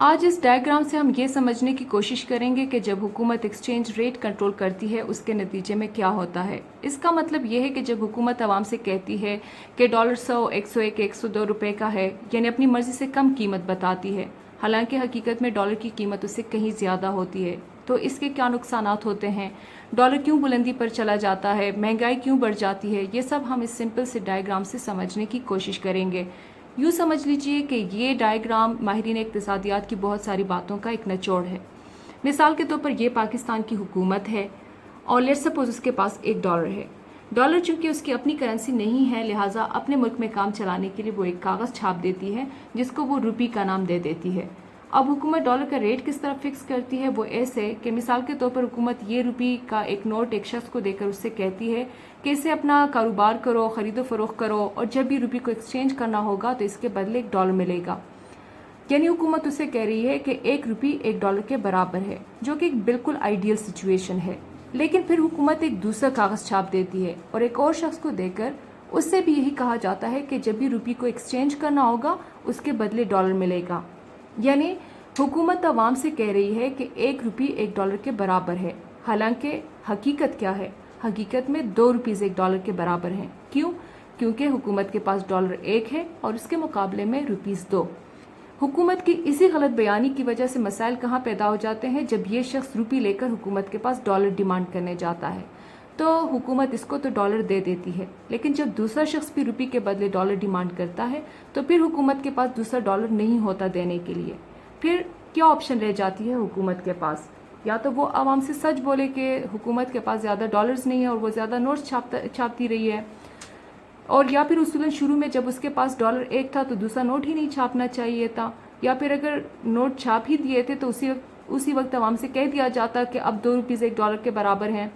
آج اس ڈائیگرام سے ہم یہ سمجھنے کی کوشش کریں گے کہ جب حکومت ایکسچینج ریٹ کنٹرول کرتی ہے اس کے نتیجے میں کیا ہوتا ہے۔ اس کا مطلب یہ ہے کہ جب حکومت عوام سے کہتی ہے کہ $100، 101، 102 روپے کا ہے، یعنی اپنی مرضی سے کم قیمت بتاتی ہے، حالانکہ حقیقت میں ڈالر کی قیمت اس سے کہیں زیادہ ہوتی ہے، تو اس کے کیا نقصانات ہوتے ہیں، ڈالر کیوں بلندی پر چلا جاتا ہے، مہنگائی کیوں بڑھ جاتی ہے، یہ سب ہم اس سمپل سے ڈائیگرام سے سمجھنے کی کوشش کریں گے۔ یوں سمجھ لیجئے کہ یہ ڈائیگرام ماہرین اقتصادیات کی بہت ساری باتوں کا ایک نچوڑ ہے۔ مثال کے طور پر یہ پاکستان کی حکومت ہے اور لیٹس سپوز اس کے پاس $1 ہے۔ ڈالر چونکہ اس کی اپنی کرنسی نہیں ہے، لہٰذا اپنے ملک میں کام چلانے کے لیے وہ ایک کاغذ چھاپ دیتی ہے جس کو وہ روپی کا نام دے دیتی ہے۔ اب حکومت ڈالر کا ریٹ کس طرح فکس کرتی ہے، وہ ایسے کہ مثال کے طور پر حکومت یہ روپی کا ایک نوٹ ایک شخص کو دے کر اس سے کہتی ہے کہ اسے اپنا کاروبار کرو، خرید و فروخت کرو، اور جب بھی روپی کو ایکسچینج کرنا ہوگا تو اس کے بدلے $1 ملے گا۔ یعنی حکومت اسے کہہ رہی ہے کہ ایک روپی $1 کے برابر ہے، جو کہ ایک بالکل آئیڈیل سچویشن ہے۔ لیکن پھر حکومت ایک دوسرا کاغذ چھاپ دیتی ہے اور ایک اور شخص کو دے کر اس سے بھی یہی کہا جاتا ہے کہ جب بھی روپی کو ایکسچینج کرنا ہوگا اس کے بدلے $1 ملے گا۔ یعنی حکومت عوام سے کہہ رہی ہے کہ ایک روپی $1 کے برابر ہے، حالانکہ حقیقت کیا ہے؟ حقیقت میں 2 روپیز $1 کے برابر ہیں۔ کیوں؟ کیونکہ حکومت کے پاس $1 ہے اور اس کے مقابلے میں روپیز 2۔ حکومت کی اسی غلط بیانی کی وجہ سے مسائل کہاں پیدا ہو جاتے ہیں؟ جب یہ شخص روپی لے کر حکومت کے پاس $1 ڈیمانڈ کرنے جاتا ہے تو حکومت اس کو تو $1 دے دیتی ہے، لیکن جب دوسرا شخص بھی روپی کے بدلے $1 ڈیمانڈ کرتا ہے تو پھر حکومت کے پاس دوسرا $1 نہیں ہوتا دینے کے لیے۔ پھر کیا آپشن رہ جاتی ہے حکومت کے پاس؟ یا تو وہ عوام سے سچ بولے کہ حکومت کے پاس زیادہ ڈالرز نہیں ہے اور وہ زیادہ نوٹس چھاپتی رہی ہے، اور یا پھر اصولاً شروع میں جب اس کے پاس $1 تھا تو دوسرا نوٹ ہی نہیں چھاپنا چاہیے تھا، یا پھر اگر نوٹ چھاپ ہی دیے تھے تو اسی وقت عوام سے کہہ دیا جاتا کہ اب 2 روپیز $1 کے برابر ہیں،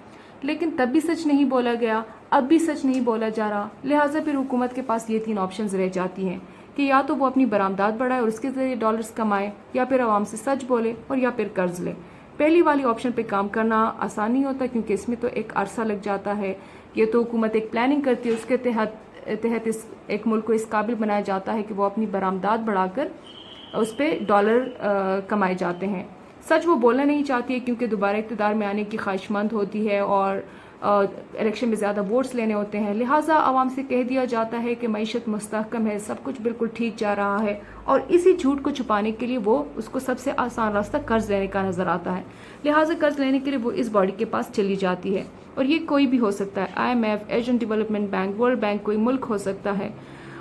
لیکن تب بھی سچ نہیں بولا گیا، اب بھی سچ نہیں بولا جا رہا، لہٰذا پھر حکومت کے پاس یہ 3 آپشنز رہ جاتی ہیں کہ یا تو وہ اپنی برآمدات بڑھائے اور اس کے ذریعے ڈالرز کمائے، یا پھر عوام سے سچ بولے، اور یا پھر قرض لے۔ پہلی والی آپشن پہ کام کرنا آسان نہیں ہوتا کیونکہ اس میں تو ایک عرصہ لگ جاتا ہے۔ یہ تو حکومت ایک پلاننگ کرتی ہے، اس کے تحت ایک ملک کو اس قابل بنایا جاتا ہے کہ وہ اپنی برآمدات بڑھا کر اس پہ ڈالر کمائے جاتے ہیں۔ سچ وہ بولنا نہیں چاہتی ہے کیونکہ دوبارہ اقتدار میں آنے کی خواہش مند ہوتی ہے اور الیکشن میں زیادہ ووٹس لینے ہوتے ہیں، لہٰذا عوام سے کہہ دیا جاتا ہے کہ معیشت مستحکم ہے، سب کچھ بالکل ٹھیک جا رہا ہے، اور اسی جھوٹ کو چھپانے کے لیے وہ اس کو سب سے آسان راستہ قرض لینے کا نظر آتا ہے، لہٰذا قرض لینے کے لیے وہ اس باڈی کے پاس چلی جاتی ہے، اور یہ کوئی بھی ہو سکتا ہے، IMF، Asian development bank, world bank, کوئی ملک ہو سکتا ہے،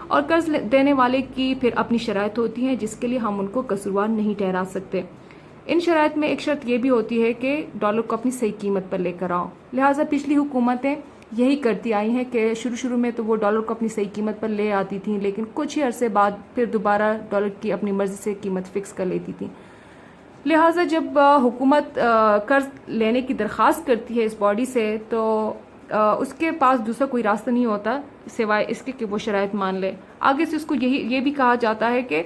اور قرض دینے والے کی پھر اپنی شرائط ہوتی ہیں جس کے لیے ہم ان کو قصوروار نہیں ٹھہرا سکتے۔ ان شرائط میں ایک شرط یہ بھی ہوتی ہے کہ ڈالر کو اپنی صحیح قیمت پر لے کر آؤ، لہٰذا پچھلی حکومتیں یہی کرتی آئی ہیں کہ شروع میں تو وہ ڈالر کو اپنی صحیح قیمت پر لے آتی تھیں، لیکن کچھ ہی عرصے بعد پھر دوبارہ ڈالر کی اپنی مرضی سے قیمت فکس کر لیتی تھیں۔ لہٰذا جب حکومت قرض لینے کی درخواست کرتی ہے اس باڈی سے تو اس کے پاس دوسرا کوئی راستہ نہیں ہوتا سوائے اس کے کہ وہ شرائط مان لے۔ آگے سے اس کو یہ بھی کہا جاتا ہے کہ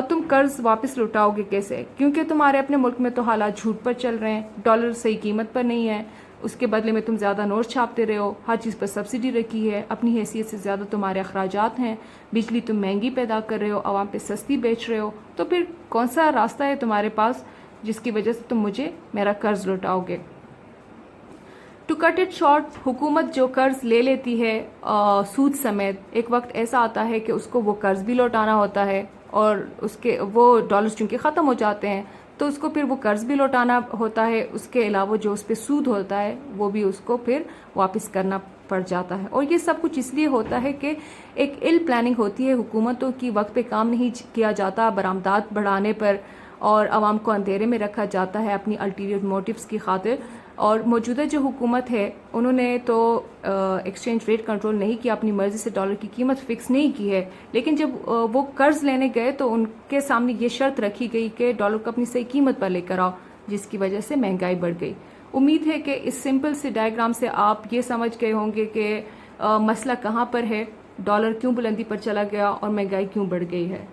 تم قرض واپس لوٹاؤ گے کیسے، کیونکہ تمہارے اپنے ملک میں تو حالات جھوٹ پر چل رہے ہیں، ڈالر صحیح قیمت پر نہیں ہے، اس کے بدلے میں تم زیادہ نوٹ چھاپتے رہے ہو، ہر چیز پر سبسڈی رکھی ہے، اپنی حیثیت سے زیادہ تمہارے اخراجات ہیں، بجلی تم مہنگی پیدا کر رہے ہو، عوام پہ سستی بیچ رہے ہو، تو پھر کون سا راستہ ہے تمہارے پاس جس کی وجہ سے تم مجھے میرا قرض لوٹاؤ گے؟ ٹو کٹ اٹ شارٹ، حکومت جو قرض لے لیتی ہے سود سمیت، ایک وقت ایسا آتا ہے کہ اس کو وہ قرض بھی لوٹانا ہوتا ہے، اور وہ ڈالرز چونکہ ختم ہو جاتے ہیں تو اس کو پھر وہ قرض بھی لوٹانا ہوتا ہے، اس کے علاوہ جو اس پہ سود ہوتا ہے وہ بھی اس کو پھر واپس کرنا پڑ جاتا ہے، اور یہ سب کچھ اس لیے ہوتا ہے کہ ایک پلاننگ ہوتی ہے حکومتوں کی، وقت پہ کام نہیں کیا جاتا برآمدات بڑھانے پر، اور عوام کو اندھیرے میں رکھا جاتا ہے اپنی الٹیریور موٹیوز کی خاطر۔ اور موجودہ جو حکومت ہے انہوں نے تو ایکسچینج ریٹ کنٹرول نہیں کیا، اپنی مرضی سے ڈالر کی قیمت فکس نہیں کی ہے، لیکن جب وہ قرض لینے گئے تو ان کے سامنے یہ شرط رکھی گئی کہ ڈالر کو اپنی صحیح قیمت پر لے کر آؤ، جس کی وجہ سے مہنگائی بڑھ گئی۔ امید ہے کہ اس سمپل سے ڈائیگرام سے آپ یہ سمجھ گئے ہوں گے کہ مسئلہ کہاں پر ہے، ڈالر کیوں بلندی پر چلا گیا اور مہنگائی کیوں بڑھ گئی ہے۔